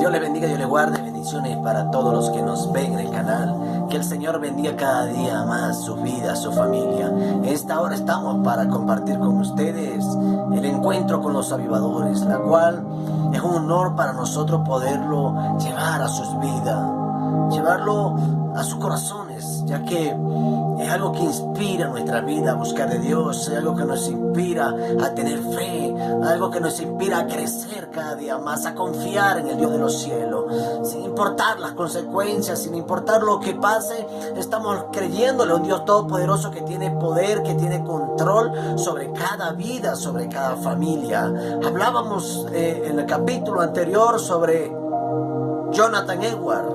Dios les bendiga, Dios les guarde. Bendiciones para todos los que nos ven en el canal. Que el Señor bendiga cada día más su vida, su familia. En esta hora estamos para compartir con ustedes el encuentro con los avivadores, la cual es un honor para nosotros poderlo llevar a sus vidas, llevarlo a sus corazones, ya que es algo que inspira nuestra vida a buscar de Dios, es algo que nos inspira a tener fe, algo que nos inspira a crecer cada día más, a confiar en el Dios de los cielos, sin importar las consecuencias, sin importar lo que pase. Estamos creyéndole a un Dios todopoderoso que tiene poder, que tiene control sobre cada vida, sobre cada familia. Hablábamos en el capítulo anterior sobre Jonathan Edwards,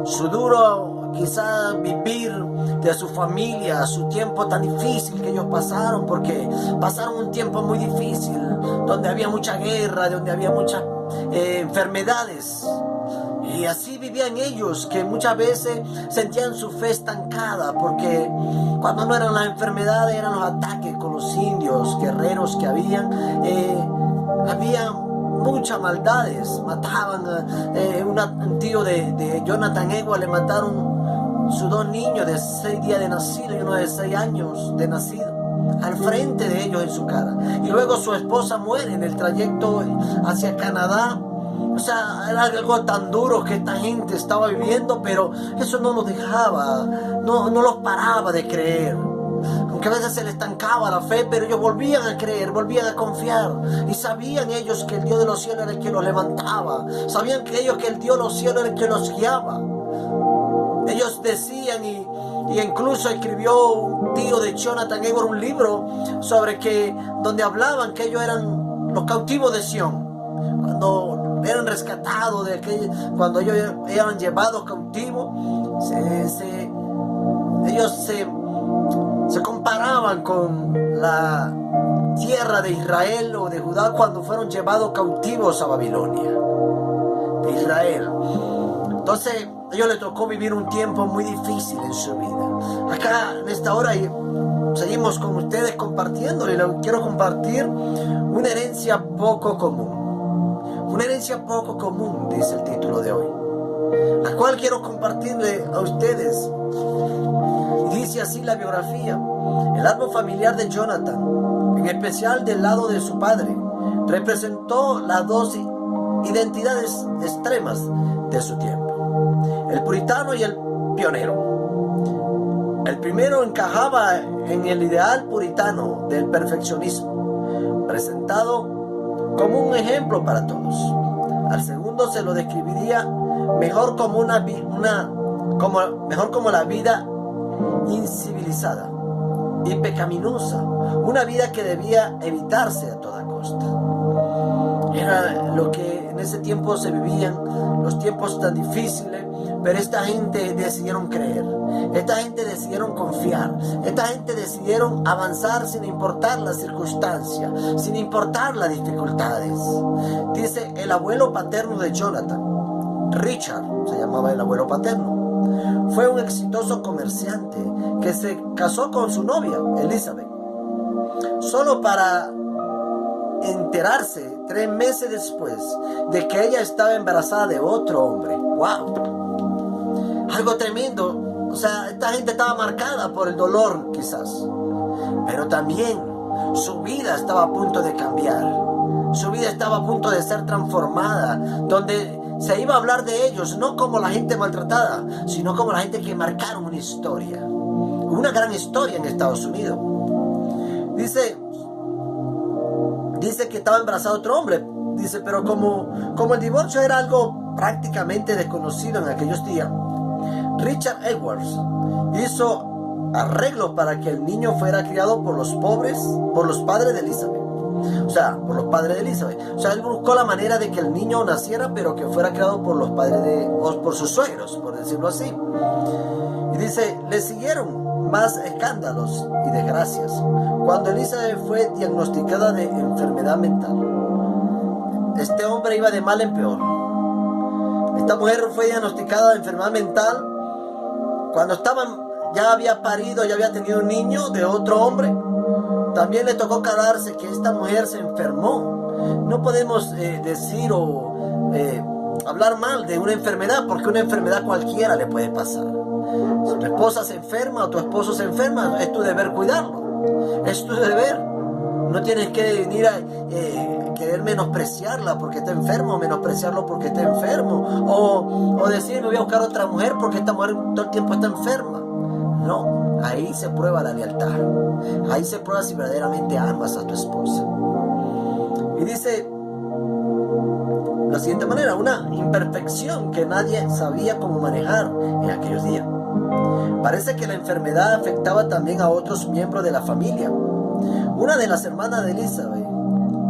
su duro quizá vivir de su familia, su tiempo tan difícil que ellos pasaron, porque pasaron un tiempo muy difícil, donde había mucha guerra, donde había muchas enfermedades. Y así vivían ellos, que muchas veces sentían su fe estancada, porque cuando no eran las enfermedades, eran los ataques con los indios, guerreros que había muchas maldades. Mataban un tío de Jonathan Edwards, le mataron sus dos niños de 6 días de nacido y uno de 6 años de nacido, al frente de ellos en su cara. Y luego su esposa muere en el trayecto hacia Canadá. O sea, era algo tan duro que esta gente estaba viviendo, pero eso no los dejaba, no los paraba de creer. Aunque a veces se les estancaba la fe, pero ellos volvían a creer, volvían a confiar. Y sabían ellos que el Dios de los cielos era el que los levantaba. Sabían que ellos que el Dios de los cielos era el que los guiaba. Ellos decían, y incluso escribió un tío de Jonathan Edwards un libro donde hablaban que ellos eran los cautivos de Sión. Cuando eran rescatados, cuando ellos eran llevados cautivos, ellos se comparaban con la tierra de Israel o de Judá cuando fueron llevados cautivos a Babilonia, de Israel. Entonces, a ellos les tocó vivir un tiempo muy difícil en su vida. Acá, en esta hora, seguimos con ustedes compartiendo, y les quiero compartir una herencia poco común. Una herencia poco común, dice el título de hoy, la cual quiero compartirle a ustedes. Dice así la biografía: el árbol familiar de Jonathan, en especial del lado de su padre, representó las dos identidades extremas de su tiempo, el puritano y el pionero. El primero encajaba en el ideal puritano del perfeccionismo, presentado como un ejemplo para todos. Al segundo se lo describiría mejor como la vida incivilizada y pecaminosa, una vida que debía evitarse a toda costa. Era lo que en ese tiempo se vivían, los tiempos tan difíciles, pero esta gente decidieron creer, esta gente decidieron confiar, esta gente decidieron avanzar sin importar las circunstancias, sin importar las dificultades. Dice el abuelo paterno de Jonathan, Richard se llamaba el abuelo paterno, fue un exitoso comerciante que se casó con su novia, Elizabeth, solo para enterarse 3 meses después de que ella estaba embarazada de otro hombre. ¡Wow! Algo tremendo. O sea, esta gente estaba marcada por el dolor quizás, pero también su vida estaba a punto de cambiar. Su vida estaba a punto de ser transformada, donde se iba a hablar de ellos no como la gente maltratada, sino como la gente que marcaron una historia, una gran historia en Estados Unidos. Dice que estaba embarazado otro hombre. Dice, pero como el divorcio era algo prácticamente desconocido en aquellos días, Richard Edwards hizo arreglos para que el niño fuera criado por los padres de Elizabeth. O sea, por los padres de Elizabeth. O sea, él buscó la manera de que el niño naciera, pero que fuera criado por los padres o por sus suegros, por decirlo así. Y dice, le siguieron más escándalos y desgracias cuando Elizabeth fue diagnosticada de enfermedad mental. Este hombre iba de mal en peor. Esta mujer fue diagnosticada de enfermedad mental cuando ya había parido, ya había tenido un niño de otro hombre. También le tocó calarse que esta mujer se enfermó. No podemos decir hablar mal de una enfermedad, porque una enfermedad cualquiera le puede pasar. Si tu esposa se enferma o tu esposo se enferma, es tu deber cuidarlo. Es tu deber. No tienes que venir a querer menospreciarla porque está enfermo, menospreciarlo porque está enfermo, o decir me voy a buscar otra mujer porque esta mujer todo el tiempo está enferma. No, ahí se prueba la lealtad. Ahí se prueba si verdaderamente amas a tu esposa. Y dice la siguiente manera: una imperfección que nadie sabía cómo manejar en aquellos días. Parece que la enfermedad afectaba también a otros miembros de la familia. Una de las hermanas de Elizabeth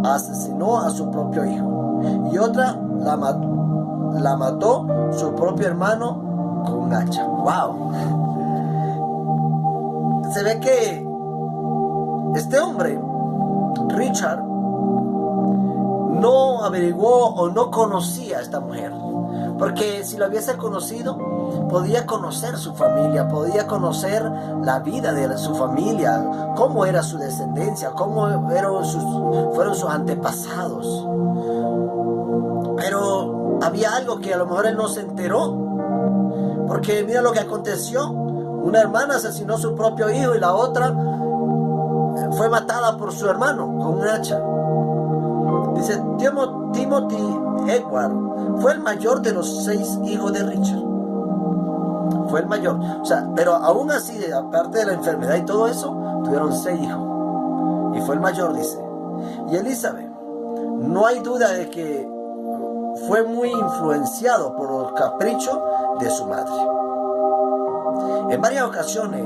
asesinó a su propio hijo y otra la mató su propio hermano con un hacha. ¡Wow! Se ve que este hombre, Richard, no averiguó o no conocía a esta mujer, porque si lo hubiese conocido, podía conocer su familia, podía conocer la vida de su familia, cómo era su descendencia, cómo fueron sus antepasados. Pero había algo que a lo mejor él no se enteró, porque mira lo que aconteció: una hermana asesinó a su propio hijo y la otra fue matada por su hermano con un hacha. Dice, Timothy Edward fue el mayor de los 6 hijos de Richard. Fue el mayor. O sea, pero aún así, aparte de la enfermedad y todo eso, tuvieron 6 hijos. Y fue el mayor, dice. Y Elizabeth, no hay duda de que fue muy influenciado por los caprichos de su madre. En varias ocasiones,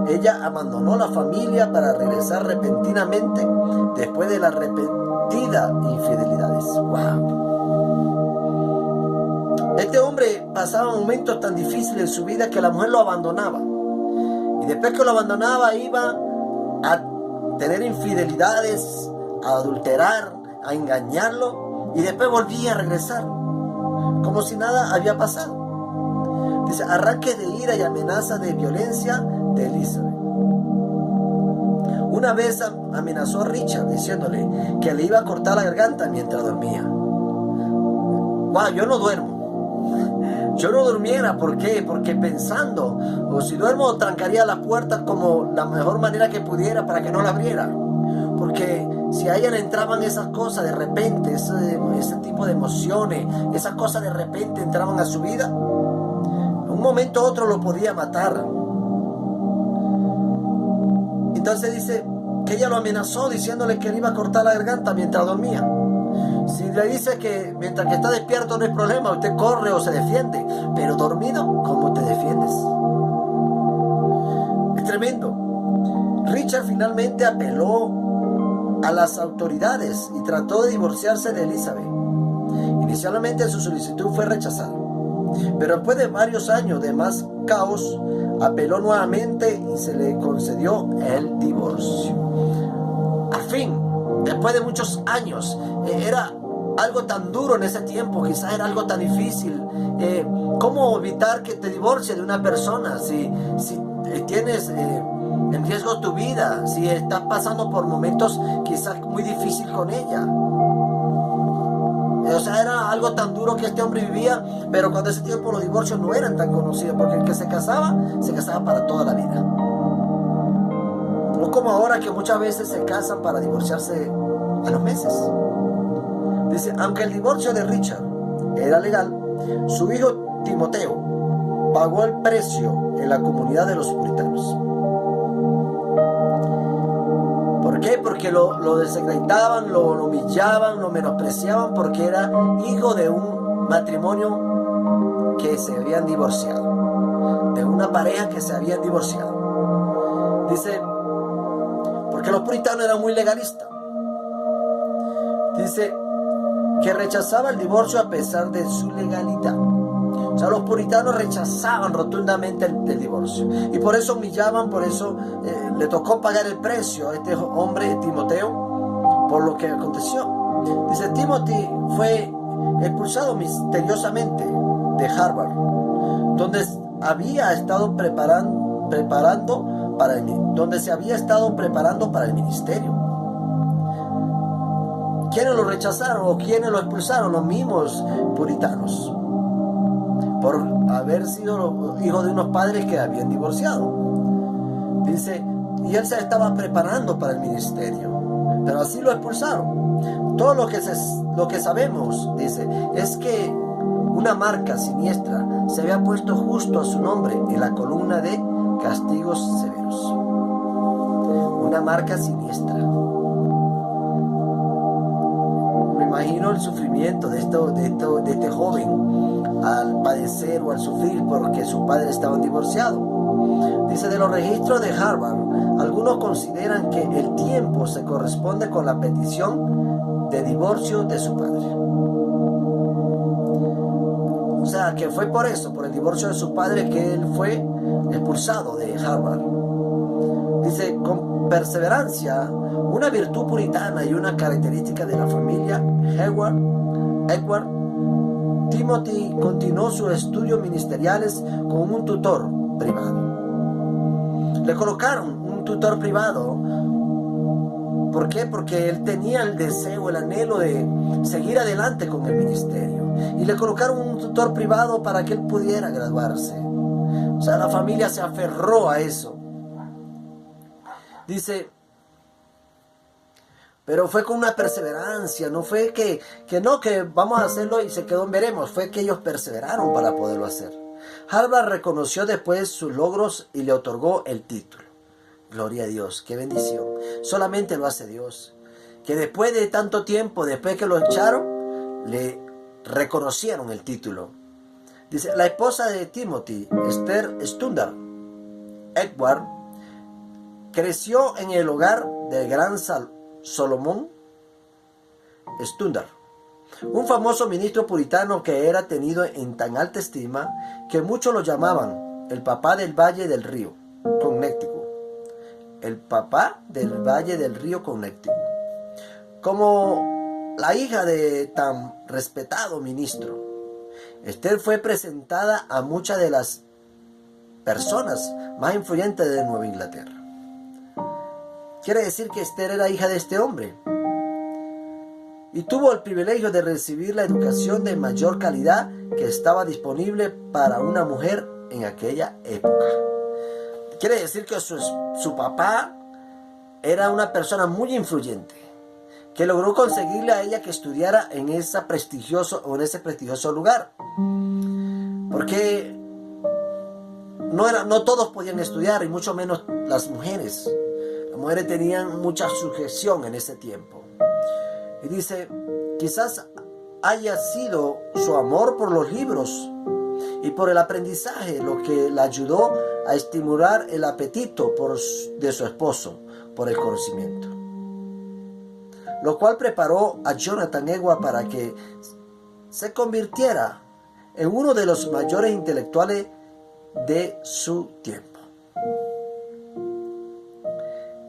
ella abandonó la familia para regresar repentinamente después de las repetidas infidelidades. ¡Wow! Este hombre pasaba momentos tan difíciles en su vida que la mujer lo abandonaba. Y después que lo abandonaba, iba a tener infidelidades, a adulterar, a engañarlo, y después volvía a regresar, como si nada había pasado. Dice, arranque de ira y amenaza de violencia de Elizabeth. Una vez amenazó a Richard diciéndole que le iba a cortar la garganta mientras dormía. Wow, yo no duermo. Yo no durmiera, ¿por qué? Porque pensando, o si duermo, trancaría las puertas como la mejor manera que pudiera para que no la abriera. Porque si a ella le entraban esas cosas de repente, ese tipo de emociones, esas cosas de repente entraban a su vida, un momento u otro lo podía matar. Entonces dice que ella lo amenazó diciéndole que le iba a cortar la garganta mientras dormía. Si le dice que mientras que está despierto no hay problema, usted corre o se defiende, pero dormido, ¿cómo te defiendes? Es tremendo. Richard finalmente apeló a las autoridades y trató de divorciarse de Elizabeth. Inicialmente su solicitud fue rechazada, pero después de varios años de más caos, apeló nuevamente y se le concedió el divorcio. Al fin, después de muchos años, era algo tan duro en ese tiempo, quizás era algo tan difícil. ¿Cómo evitar que te divorcies de una persona si tienes en riesgo tu vida, si estás pasando por momentos quizás muy difíciles con ella? O sea, era algo tan duro que este hombre vivía, pero cuando ese tiempo los divorcios no eran tan conocidos, porque el que se casaba para toda la vida. No como ahora que muchas veces se casan para divorciarse a los meses. Dice, aunque el divorcio de Richard era legal, su hijo Timoteo pagó el precio en la comunidad de los puritanos. ¿Por qué? Porque lo desacreditaban, lo humillaban, lo menospreciaban, porque era hijo de un matrimonio que se habían divorciado, de una pareja que se habían divorciado. Dice, porque los puritanos eran muy legalistas. Dice que rechazaba el divorcio a pesar de su legalidad. O sea, los puritanos rechazaban rotundamente el divorcio. Y por eso humillaban, por eso le tocó pagar el precio a este hombre, Timoteo, por lo que aconteció. Dice, Timothy fue expulsado misteriosamente de Harvard, donde se había estado preparando para el ministerio. ¿quiénes lo rechazaron o quiénes lo expulsaron? Los mismos puritanos, por haber sido hijo de unos padres que habían divorciado. Dice, y él se estaba preparando para el ministerio, pero así lo expulsaron. Todo lo que sabemos, dice, es que una marca siniestra se había puesto justo a su nombre en la columna de castigos severos. Una marca siniestra. Me imagino el sufrimiento de este joven al padecer o al sufrir porque sus padres estaban divorciados. Dice, de los registros de Harvard, algunos consideran que el tiempo se corresponde con la petición de divorcio de su padre. O sea, que fue por eso, por el divorcio de su padre, que él fue expulsado de Harvard. Dice, con perseverancia, una virtud puritana y una característica de la familia Edward, Timothy continuó sus estudios ministeriales con un tutor privado. Le colocaron un tutor privado. ¿Por qué? Porque él tenía el deseo, el anhelo de seguir adelante con el ministerio. Y le colocaron un tutor privado para que él pudiera graduarse. O sea, la familia se aferró a eso. Dice, pero fue con una perseverancia, no fue que vamos a hacerlo y se quedó en veremos, fue que ellos perseveraron para poderlo hacer. Harvard reconoció después sus logros y le otorgó el título. Gloria a Dios, qué bendición. Solamente lo hace Dios. Que después de tanto tiempo, después que lo echaron, le reconocieron el título. Dice, la esposa de Timothy, Esther Stundar Edward, creció en el hogar del gran Solomon Stundar, un famoso ministro puritano que era tenido en tan alta estima que muchos lo llamaban el papá del Valle del Río, Connecticut. El papá del Valle del Río, Connecticut. Como la hija de tan respetado ministro, Esther fue presentada a muchas de las personas más influyentes de Nueva Inglaterra. Quiere decir que Esther era hija de este hombre y tuvo el privilegio de recibir la educación de mayor calidad que estaba disponible para una mujer en aquella época. Quiere decir que su papá era una persona muy influyente, que logró conseguirle a ella que estudiara en ese prestigioso lugar. Porque no todos podían estudiar, y mucho menos las mujeres. Las mujeres tenían mucha sujeción en ese tiempo. Y dice, quizás haya sido su amor por los libros y por el aprendizaje lo que la ayudó a estimular el apetito de su esposo por el conocimiento, lo cual preparó a Jonathan Edward para que se convirtiera en uno de los mayores intelectuales de su tiempo.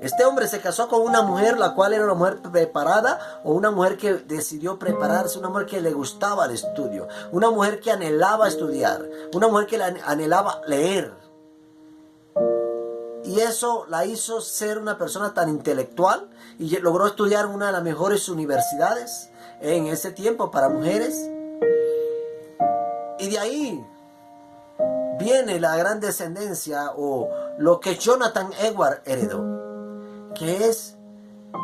Este hombre se casó con una mujer, la cual era una mujer preparada, o una mujer que decidió prepararse, una mujer que le gustaba el estudio, una mujer que anhelaba estudiar, una mujer que anhelaba leer. Y eso la hizo ser una persona tan intelectual y logró estudiar en una de las mejores universidades en ese tiempo para mujeres. Y de ahí viene la gran descendencia o lo que Jonathan Edward heredó, que es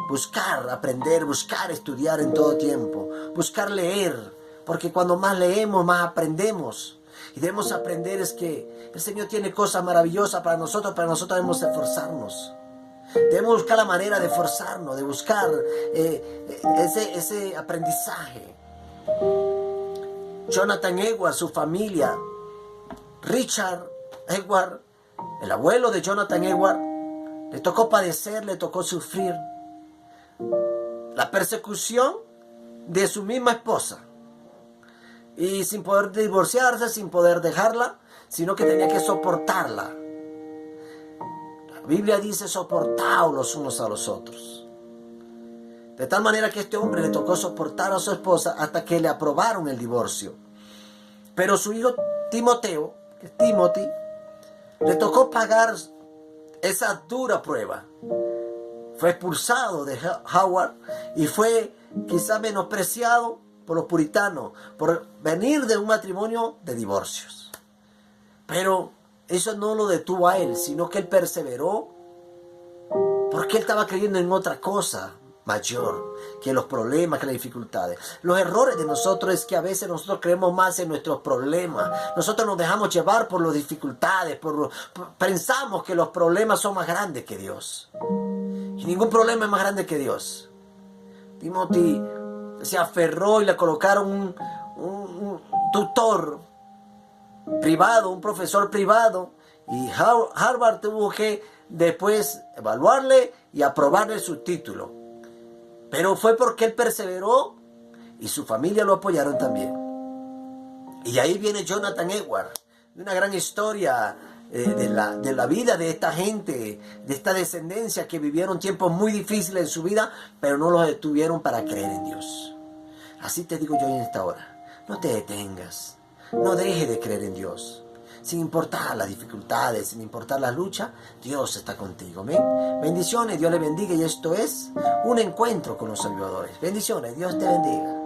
buscar, aprender, buscar estudiar en todo tiempo, buscar leer, porque cuando más leemos, más aprendemos. Y debemos aprender es que el Señor tiene cosas maravillosas para nosotros debemos esforzarnos. Debemos buscar la manera de esforzarnos, de buscar ese aprendizaje. Jonathan Edward, su familia, Richard Edward, el abuelo de Jonathan Edward, le tocó padecer, le tocó sufrir la persecución de su misma esposa. Y sin poder divorciarse, sin poder dejarla, sino que tenía que soportarla. La Biblia dice, soportaos los unos a los otros. De tal manera que a este hombre le tocó soportar a su esposa hasta que le aprobaron el divorcio. Pero su hijo Timothy, le tocó pagar esa dura prueba. fue expulsado de Howard y fue quizá menospreciado por los puritanos por venir de un matrimonio de divorcios. Pero eso no lo detuvo a él, sino que él perseveró porque él estaba creyendo en otra cosa mayor que los problemas, que las dificultades. Los errores de nosotros es que a veces nosotros creemos más en nuestros problemas. Nosotros nos dejamos llevar por las dificultades, pensamos que los problemas son más grandes que Dios. Y ningún problema es más grande que Dios. Timothy se aferró y le colocaron un tutor privado, un profesor privado, y Harvard tuvo que después evaluarle y aprobarle su título. Pero fue porque él perseveró y su familia lo apoyaron también. Y ahí viene Jonathan Edwards, una gran historia de la vida de esta gente, de esta descendencia que vivieron tiempos muy difíciles en su vida, pero no los detuvieron para creer en Dios. Así te digo yo en esta hora, no te detengas, no dejes de creer en Dios. Sin importar las dificultades, sin importar la lucha, Dios está contigo. ¿Amén? Bendiciones, Dios le bendiga, y esto es un encuentro con los salvadores. Bendiciones, Dios te bendiga.